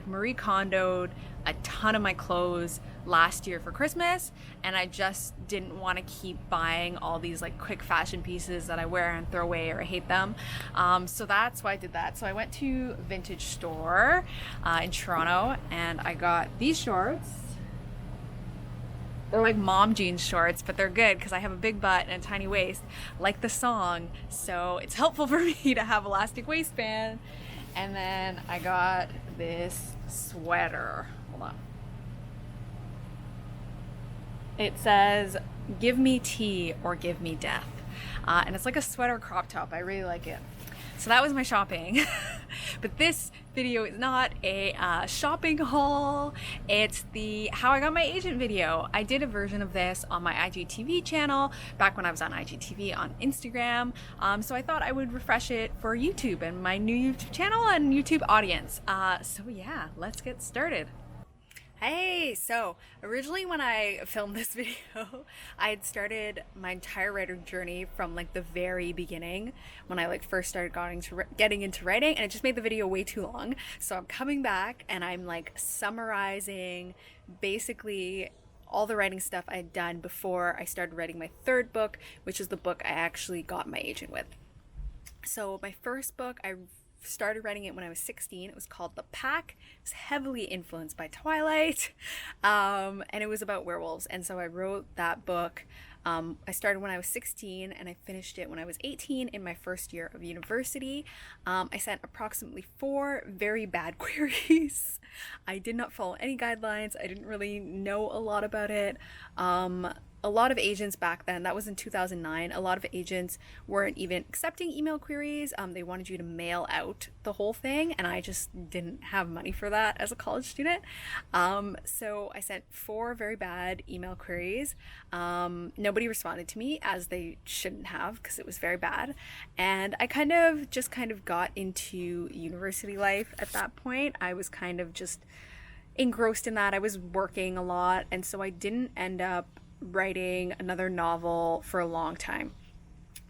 Marie Kondoed a ton of my clothes last year for Christmas, and I just didn't want to keep buying all these like quick fashion pieces that I wear and throw away or I hate them. So that's why I did that. So I went to a vintage store in Toronto, and I got these shorts. They're like mom jeans shorts, but they're good because I have a big butt and a tiny waist, like the song. So it's helpful for me to have elastic waistband. And then I got this sweater. Hold on. It says, "Give me tea or give me death." And it's like a sweater crop top. I really like it. So that was my shopping. But this video is not a shopping haul. It's the how I got my agent video. I did a version of this on my IGTV channel back when I was on IGTV on Instagram. So I thought I would refresh it for YouTube and my new YouTube channel and YouTube audience. So yeah, let's get started. Hey, so originally when I filmed this video, I had started my entire writing journey from like the very beginning when I like first started getting into writing, and it just made the video way too long. So I'm coming back and I'm like summarizing basically all the writing stuff I had done before I started writing my third book, which is the book I actually got my agent with. So my first book, I started writing it when I was 16. It was called The Pack. It was heavily influenced by Twilight, and it was about werewolves. And so I wrote that book. I started when I was 16 and I finished it when I was 18 in my first year of university. I sent approximately 4 very bad queries. I did not follow any guidelines. I didn't really know a lot about it. A lot of agents back then, that was in 2009, a lot of agents weren't even accepting email queries. They wanted you to mail out the whole thing, and I just didn't have money for that as a college student. So I sent 4 very bad email queries. Nobody responded to me, as they shouldn't have, because it was very bad. And I kind of got into university life at that point. I was kind of just engrossed in that. I was working a lot, and so I didn't end up writing another novel for a long time.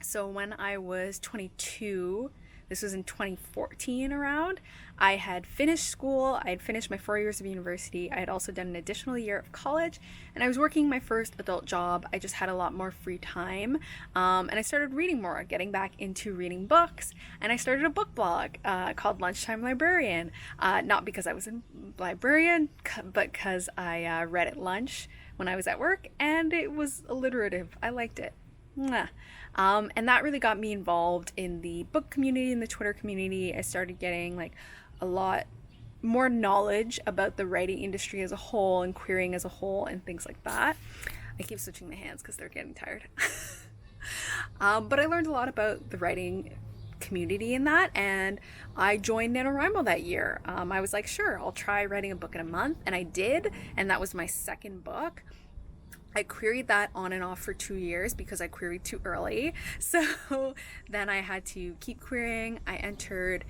So when I was 22, this was in 2014 around, I had finished school. I had finished my 4 years of university. I had also done an additional year of college, and I was working my first adult job. I just had a lot more free time, and I started reading more, getting back into reading books, and I started a book blog called Lunchtime Librarian, not because I was a librarian, but because I read at lunch when I was at work, and it was alliterative. I liked it. And that really got me involved in the book community, in the Twitter community. I started getting like a lot more knowledge about the writing industry as a whole and querying as a whole and things like that. I keep switching my hands because they're getting tired. But I learned a lot about the writing community in that, and I joined NaNoWriMo that year. I was like, sure, I'll try writing a book in a month, and I did, and that was my second book. I queried that on and off for 2 years because I queried too early. So then I had to keep querying. I entered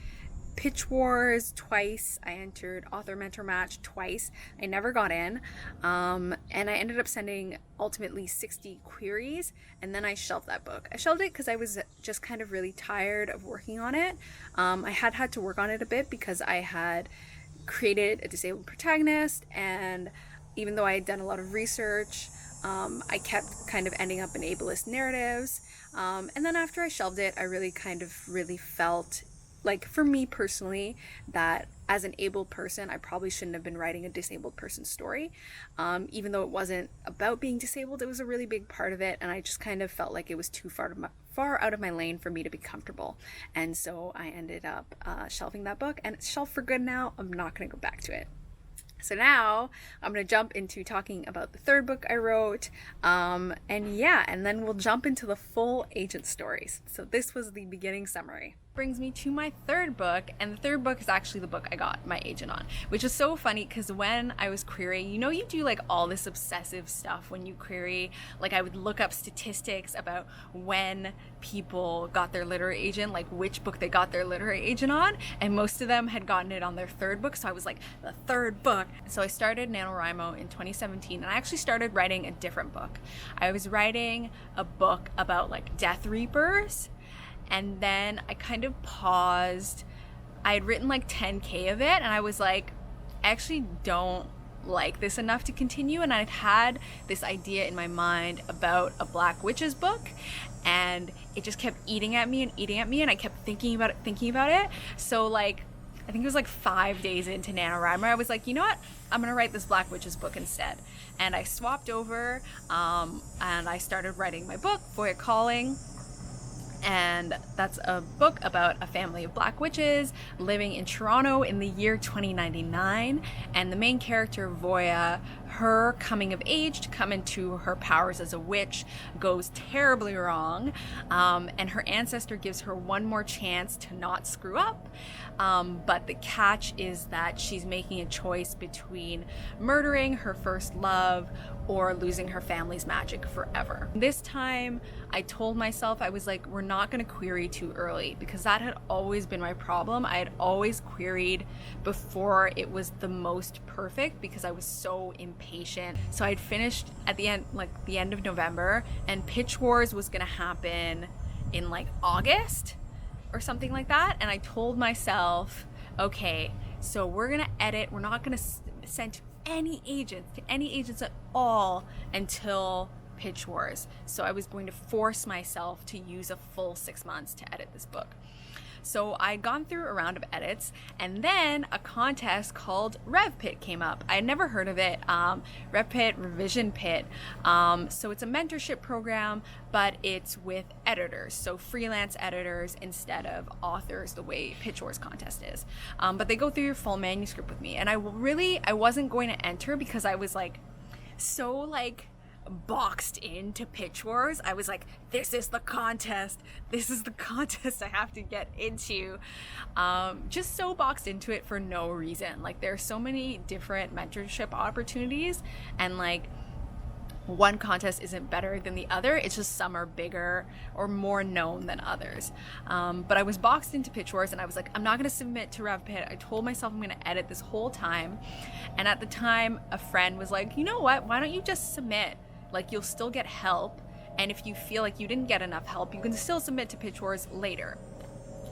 Pitch Wars twice. I entered Author Mentor Match twice. I never got in. And I ended up sending ultimately 60 queries, and then I shelved that book. I shelved it because I was just kind of really tired of working on it. I had to work on it a bit because I had created a disabled protagonist, and even though I had done a lot of research, I kept kind of ending up in ableist narratives. And then after I shelved it, I really felt like, for me personally, that as an abled person, I probably shouldn't have been writing a disabled person's story. Even though it wasn't about being disabled, it was a really big part of it, and I just kind of felt like it was too far out of my lane for me to be comfortable. And so I ended up shelving that book, and it's shelved for good now. I'm not going to go back to it. So now I'm going to jump into talking about the third book I wrote, and then we'll jump into the full agent stories. So this was the beginning summary. Brings me to my third book, and the third book is actually the book I got my agent on, which is so funny because when I was querying, you do like all this obsessive stuff when you query. Like, I would look up statistics about when people got their literary agent, like which book they got their literary agent on, and most of them had gotten it on their third book. So I was like, the third book. So I started NaNoWriMo in 2017, and I actually started writing a different book. I was writing a book about like Death Reapers, and then I kind of paused. I had written like 10K of it, and I was like, I actually don't like this enough to continue, and I've had this idea in my mind about a Black Witches book, and it just kept eating at me, and I kept thinking about it. So like, I think it was like 5 days into NaNoWriMo, I was like, you know what? I'm gonna write this Black Witches book instead. And I swapped over, and I started writing my book, Voya Calling. And that's a book about a family of Black witches living in Toronto in the year 2099. And the main character, Voya, her coming of age to come into her powers as a witch goes terribly wrong. And her ancestor gives her one more chance to not screw up. But the catch is that she's making a choice between murdering her first love or losing her family's magic forever. This time, I told myself, I was like, we're not gonna query too early, because that had always been my problem. I had always queried before it was the most perfect because I was so impatient. So I'd finished at the end, like the end of November, and Pitch Wars was gonna happen in like August or something like that. And I told myself, okay, so we're gonna edit, we're not gonna send to any agents at all until Pitch Wars. So I was going to force myself to use a full 6 months to edit this book. So I'd gone through a round of edits, and then a contest called Rev Pit came up. I had never heard of it. Rev Pit, Revision Pit. So it's a mentorship program, but it's with editors, so freelance editors instead of authors, the way Pitch Wars contest is. But they go through your full manuscript with me, and I wasn't going to enter because I was like so like boxed into Pitch Wars. I was like, this is the contest I have to get into. Just so boxed into it for no reason. Like, there are so many different mentorship opportunities, and like, one contest isn't better than the other. It's just some are bigger or more known than others. But I was boxed into Pitch Wars, and I was like, I'm not going to submit to Rev Pit. I told myself I'm going to edit this whole time. And at the time, a friend was like, you know what? Why don't you just submit? Like, you'll still get help. And if you feel like you didn't get enough help, you can still submit to Pitch Wars later.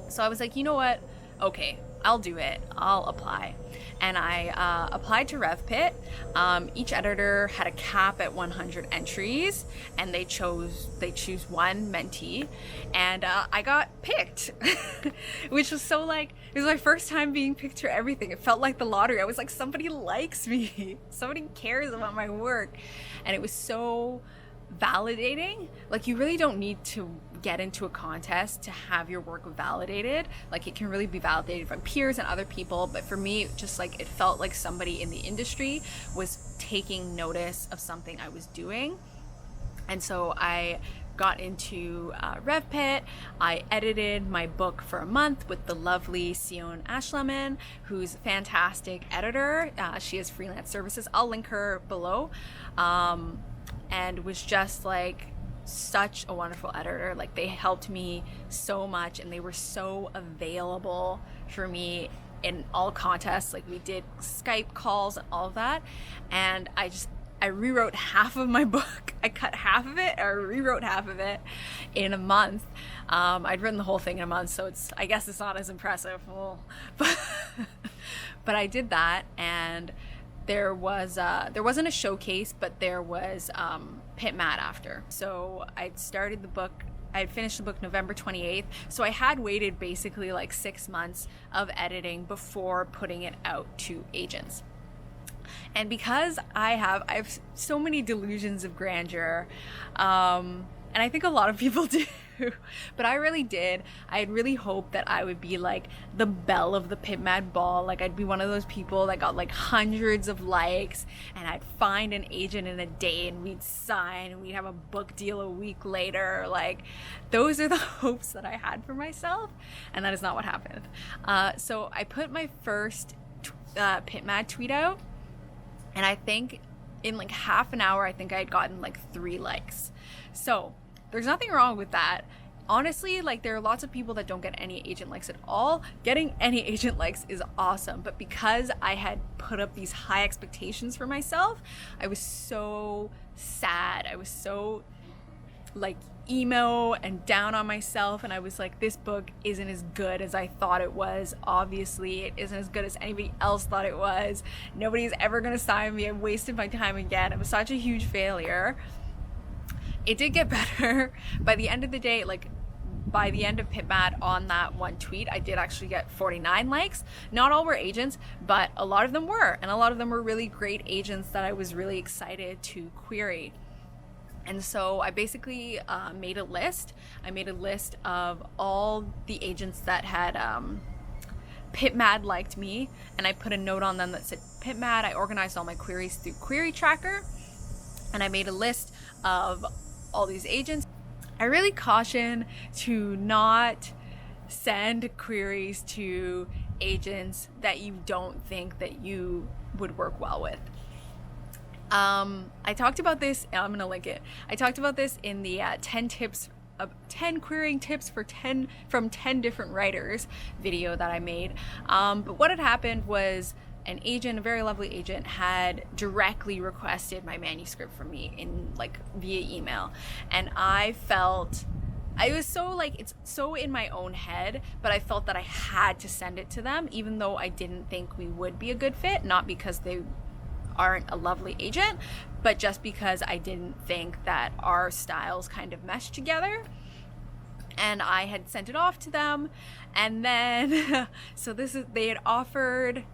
So I was like, you know what? Okay, I'll do it. I'll apply. And I applied to Rev Pit. Each editor had a cap at 100 entries, and they choose one mentee, and I got picked, which was so like, it was my first time being picked for everything. It felt like the lottery. I was like, somebody likes me, somebody cares about my work, and it was so validating. Like, you really don't need to get into a contest to have your work validated. Like, it can really be validated from peers and other people, but for me, just like, it felt like somebody in the industry was taking notice of something I was doing. And so I got into Rev Pit. I edited my book for a month with the lovely Sion Ashleman, who's a fantastic editor. She has freelance services. I'll link her below. And was just like such a wonderful editor. Like, they helped me so much, and they were so available for me in all contests. Like, we did Skype calls and all of that, and I rewrote half of my book. I cut half of it, or rewrote half of it in a month. I'd written the whole thing in a month, so I guess it's not as impressive. Well, but I did that, and there wasn't a showcase, but there was Pit Mad after. So I'd started the book, I had finished the book November 28th. So I had waited basically like 6 months of editing before putting it out to agents. And because I have so many delusions of grandeur, and I think a lot of people do, but I really did. I had really hoped that I would be like the belle of the Pit Madball. Like, I'd be one of those people that got like hundreds of likes, and I'd find an agent in a day, and we'd sign, and we'd have a book deal a week later. Like, those are the hopes that I had for myself, and that is not what happened. So I put my first Pit Mad tweet out, and I think in like half an hour, I think I had gotten like 3 likes. So there's nothing wrong with that. Honestly, like, there are lots of people that don't get any agent likes at all. Getting any agent likes is awesome. But because I had put up these high expectations for myself, I was so sad. I was so like emo and down on myself, and I was like, this book isn't as good as I thought it was. Obviously it isn't as good as anybody else thought it was. Nobody's ever gonna sign me. I've wasted my time again. It was such a huge failure. It did get better by the end of the day. Like, by the end of Pit Mad, on that one tweet, I did actually get 49 likes. Not all were agents, but a lot of them were, and a lot of them were really great agents that I was really excited to query. And so I basically made a list. I made a list of all the agents that had Pit Mad liked me, and I put a note on them that said Pit Mad. I organized all my queries through Query Tracker, and I made a list of all these agents. I really caution to not send queries to agents that you don't think that you would work well with. I talked about this, I'm gonna link it. I talked about this in the 10 querying tips from 10 different writers video that I made. But what had happened was an agent, a very lovely agent, had directly requested my manuscript from me in via email. And I was so it's so in my own head, but I felt that I had to send it to them, even though I didn't think we would be a good fit, not because they aren't a lovely agent, but just because I didn't think that our styles kind of meshed together. And I had sent it off to them, and then they had offered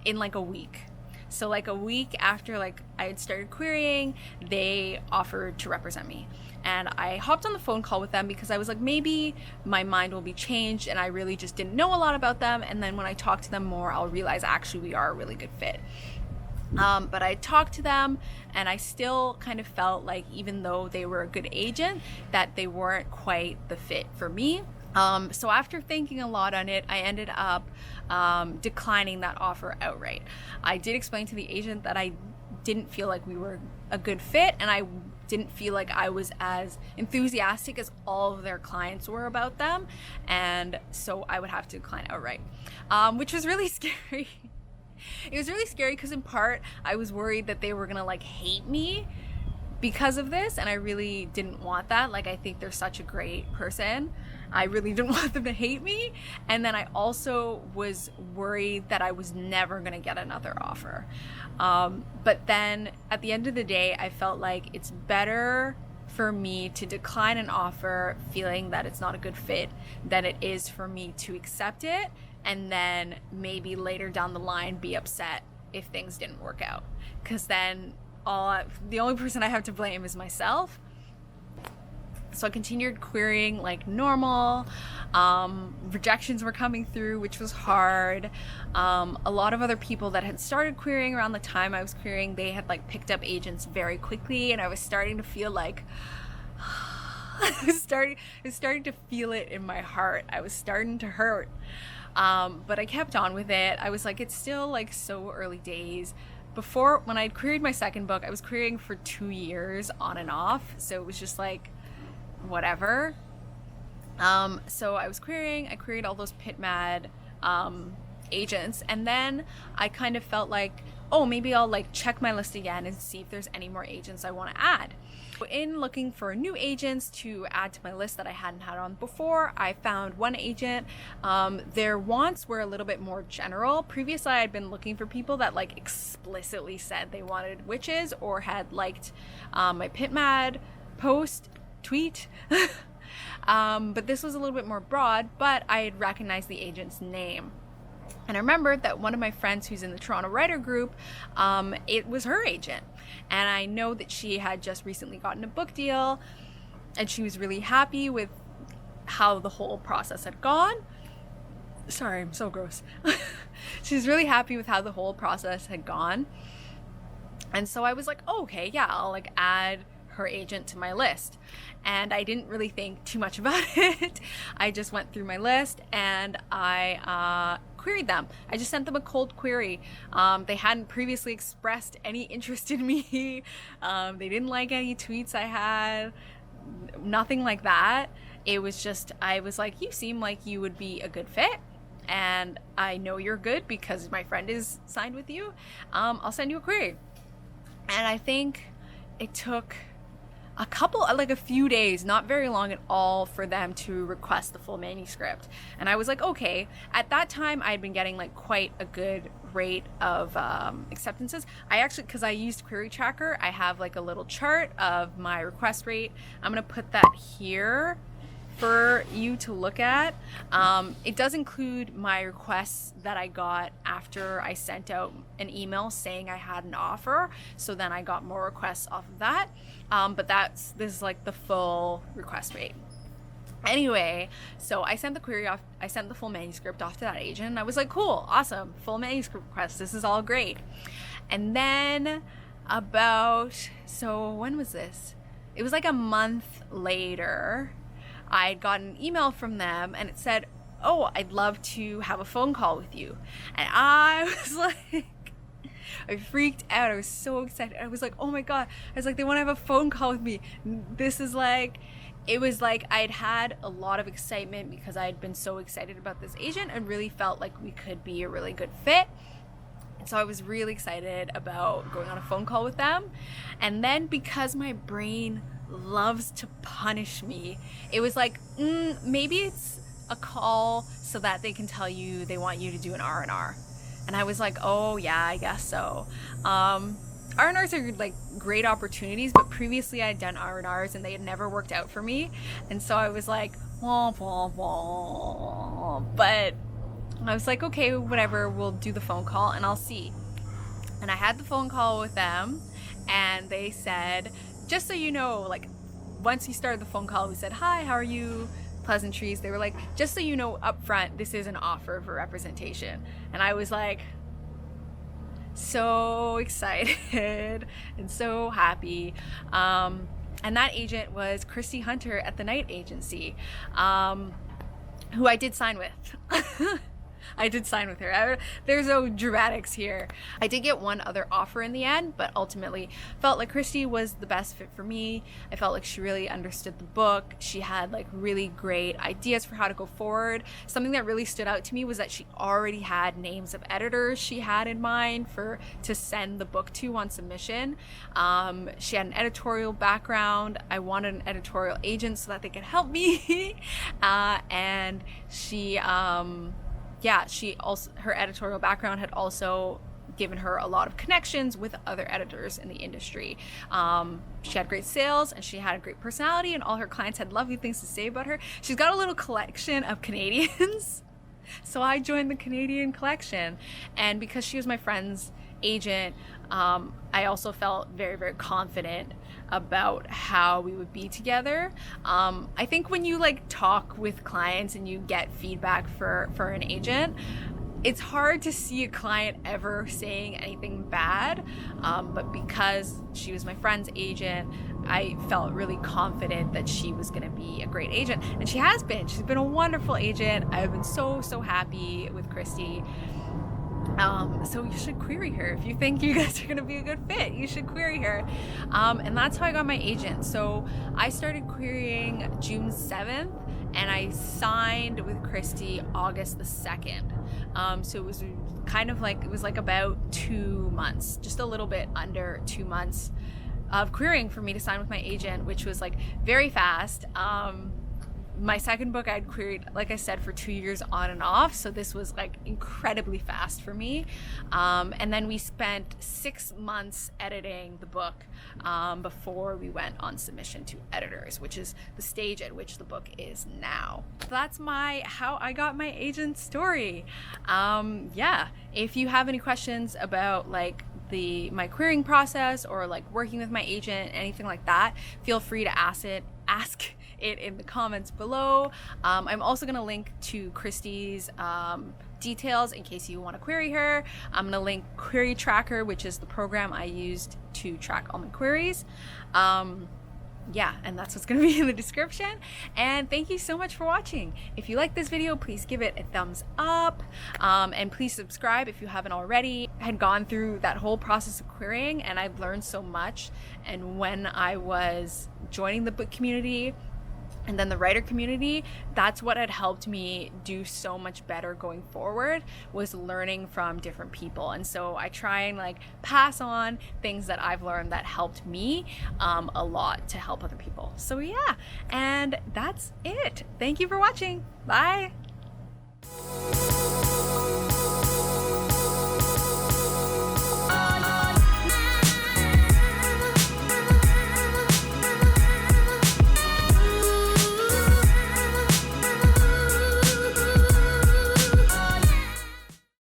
in a week. So a week after I had started querying, they offered to represent me. And I hopped on the phone call with them because I was like, maybe my mind will be changed and I really just didn't know a lot about them, and then when I talk to them more, I'll realize actually we are a really good fit. But I talked to them, and I still kind of felt like, even though they were a good agent, that they weren't quite the fit for me. So after thinking a lot on it, I ended up declining that offer outright. I did explain to the agent that I didn't feel like we were a good fit, and I didn't feel like I was as enthusiastic as all of their clients were about them, and so I would have to decline outright, which was really scary. It was really scary because in part I was worried that they were gonna hate me because of this, and I really didn't want that. I think they're such a great person. I really didn't want them to hate me. And then I also was worried that I was never gonna get another offer. But then at the end of the day, I felt like it's better for me to decline an offer feeling that it's not a good fit than it is for me to accept it and then maybe later down the line be upset if things didn't work out, because then the only person I have to blame is myself. So I continued querying like normal. Rejections were coming through, which was hard. A lot of other people that had started querying around the time I was querying, they had like picked up agents very quickly, and I was starting to feel like I was starting to feel it in my heart. I was starting to hurt. But I kept on with it. I was like, it's still like so early days. Before, when I'd queried my second book, I was querying for 2 years on and off. So it was just like, whatever. So I was querying, I queried all those Pit Mad agents, and then I kind of felt like, oh, maybe I'll like check my list again and see if there's any more agents I want to add. In looking for new agents to add to my list that I hadn't had on before, I found one agent. Their wants were a little bit more general. Previously, I had been looking for people that like explicitly said they wanted witches or had liked my Pit Mad tweet. But this was a little bit more broad, but I had recognized the agent's name. And I remembered that one of my friends who's in the Toronto writer group, it was her agent. And I know that she had just recently gotten a book deal, and she was really happy with how the whole process had gone. Sorry, I'm so gross. She was really happy with how the whole process had gone. And so I was like, oh, okay, yeah, I'll like add her agent to my list. And I didn't really think too much about it. I just went through my list and I queried them. I just sent them a cold query. They hadn't previously expressed any interest in me. They didn't like any tweets I had, nothing like that. It was just, I was like, you seem like you would be a good fit, and I know you're good because my friend is signed with you. I'll send you a query. And I think it took a few days, not very long at all, for them to request the full manuscript. And I was like, okay. At that time, I'd been getting like quite a good rate of acceptances. I actually, because I used Query Tracker, I have like a little chart of my request rate. I'm gonna put that here for you to look at. It does include my requests that I got after I sent out an email saying I had an offer, so then I got more requests off of that. But this is like the full request rate. Anyway, so I sent the full manuscript off to that agent, and I was like, cool, awesome, full manuscript request, this is all great. And then when was this? It was like a month later, I got an email from them, and it said, oh, I'd love to have a phone call with you. And I was like, I freaked out. I was so excited. I was like, oh my God. I was like, they want to have a phone call with me. It was like I'd had a lot of excitement because I had been so excited about this agent and really felt like we could be a really good fit. And so I was really excited about going on a phone call with them. And then because my brain loves to punish me, it was like, maybe it's a call so that they can tell you they want you to do an R&R. And I was like, oh yeah, I guess so. R&Rs are like great opportunities, but previously I had done R&Rs and they had never worked out for me. And so I was like, wah, wah, wah. But I was like, okay, whatever, we'll do the phone call and I'll see. And I had the phone call with them, and they said, just so you know, like, once we started the phone call, we said, hi, how are you? Pleasantries. They were like, just so you know up front, this is an offer for representation. And I was like, so excited and so happy. And that agent was Christy Hunter at the Night Agency, who I did sign with. I did sign with her. There's no dramatics here. I did get one other offer in the end, but ultimately felt like Christy was the best fit for me. I felt like she really understood the book. She had like really great ideas for how to go forward. Something that really stood out to me was that she already had names of editors she had in mind to send the book to on submission. She had an editorial background. I wanted an editorial agent so that they could help me. And her editorial background had also given her a lot of connections with other editors in the industry. She had great sales, and she had a great personality, and all her clients had lovely things to say about her. She's got a little collection of Canadians. So I joined the Canadian collection, and because she was my friend's agent, I also felt very, very confident about how we would be together. I think when you like talk with clients and you get feedback for an agent, it's hard to see a client ever saying anything bad, but because she was my friend's agent, I felt really confident that she was going to be a great agent, and she has been. She's been a wonderful agent. I've been so happy with Christy. So you should query her. If you think you guys are going to be a good fit, you should query her. And that's how I got my agent. So I started querying June 7th, and I signed with Christy August the 2nd. So it was kind of like, it was like about 2 months, just a little bit under 2 months of querying for me to sign with my agent, which was like very fast. My second book I'd queried, like I said, for 2 years on and off, so this was like incredibly fast for me. And then we spent 6 months editing the book before we went on submission to editors, which is the stage at which the book is now. So that's how I got my agent story. Yeah, if you have any questions about like my querying process or like working with my agent, anything like that, feel free to ask it in the comments below. I'm also going to link to Christy's details in case you want to query her. I'm going to link Query Tracker, which is the program I used to track all my queries. Yeah, and that's what's going to be in the description. And thank you so much for watching. If you like this video, please give it a thumbs up, and please subscribe if you haven't already. I had gone through that whole process of querying, and I've learned so much. And when I was joining the book community, And then the writer community, that's what had helped me do so much better going forward, was learning from different people. And so I try and like pass on things that I've learned that helped me a lot to help other people. So yeah, and that's it. Thank you for watching. Bye.